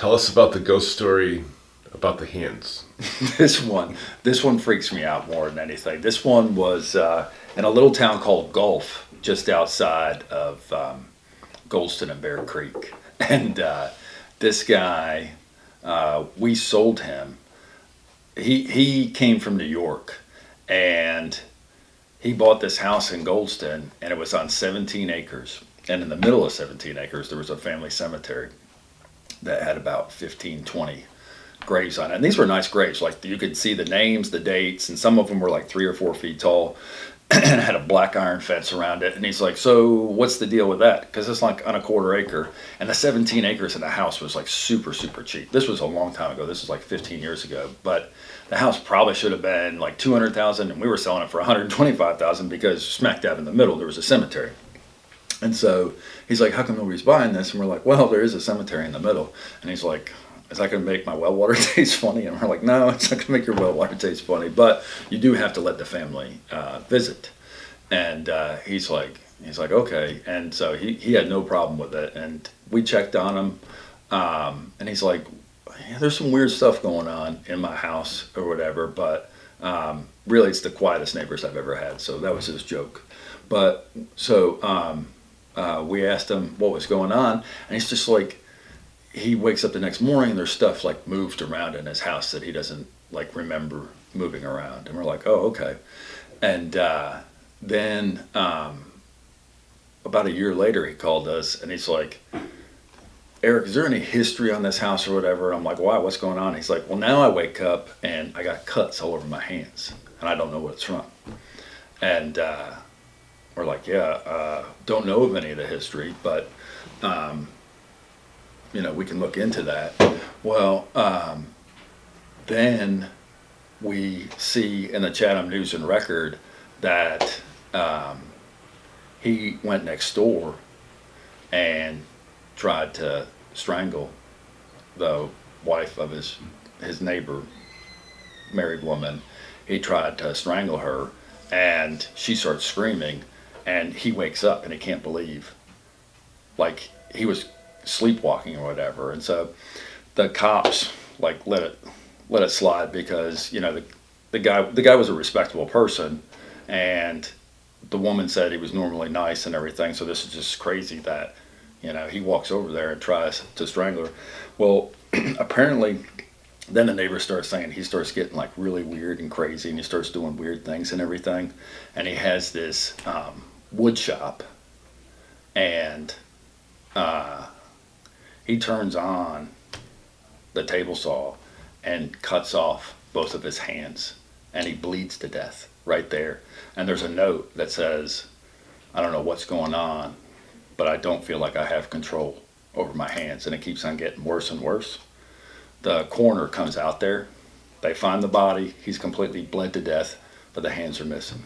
Tell us about the ghost story about the hands. This one freaks me out more than anything. This one was in a little town called Gulf, just outside of Goldston and Bear Creek. And this guy, we sold him. He came from New York, and he bought this house in Goldston, and it was on 17 acres. And in the middle of 17 acres, there was a family cemetery that had about 15, 20 graves on it. And these were nice graves. Like, you could see the names, the dates, and some of them were like 3 or 4 feet tall and had a black iron fence around it. And he's like, so what's the deal with that? Because it's like on a quarter acre. And the 17 acres in the house was like super, super cheap. This was a long time ago. This was like 15 years ago. But the house probably should have been like $200,000, and we were selling it for $125,000 because smack dab in the middle there was a cemetery. And so he's like, how come nobody's buying this? And we're like, well, there is a cemetery in the middle. And he's like, is that going to make my well water taste funny? And we're like, no, it's not going to make your well water taste funny, but you do have to let the family visit. And he's like, okay. And so he had no problem with it. And we checked on him. And he's like, yeah, there's some weird stuff going on in my house or whatever, but really it's the quietest neighbors I've ever had. So that was his joke. But so we asked him what was going on, and he's just like, he wakes up the next morning and there's stuff like moved around in his house that he doesn't like remember moving around. And we're like, oh, okay. And then about a year later he called us and he's like, Eric, is there any history on this house or whatever? I'm like, why? What's going on? He's like, well, now I wake up and I got cuts all over my hands and I don't know what it's from. And we're like, yeah, don't know of any of the history, but we can look into that. Well, then we see in the Chatham News and Record that he went next door and tried to strangle the wife of his neighbor, married woman. He tried to strangle her, and she starts screaming, and he wakes up and he can't believe, like, he was sleepwalking or whatever. And so the cops like let it slide because the guy was a respectable person, and the woman said he was normally nice and everything. So this is just crazy that he walks over there and tries to strangle her. Well, apparently then the neighbor starts saying he starts getting like really weird and crazy, and he starts doing weird things and everything. And he has this wood shop, and he turns on the table saw and cuts off both of his hands, and he bleeds to death right there. And there's a note that says, I don't know what's going on, but I don't feel like I have control over my hands. And it keeps on getting worse and worse. The coroner comes out there. They find the body. He's completely bled to death, but the hands are missing.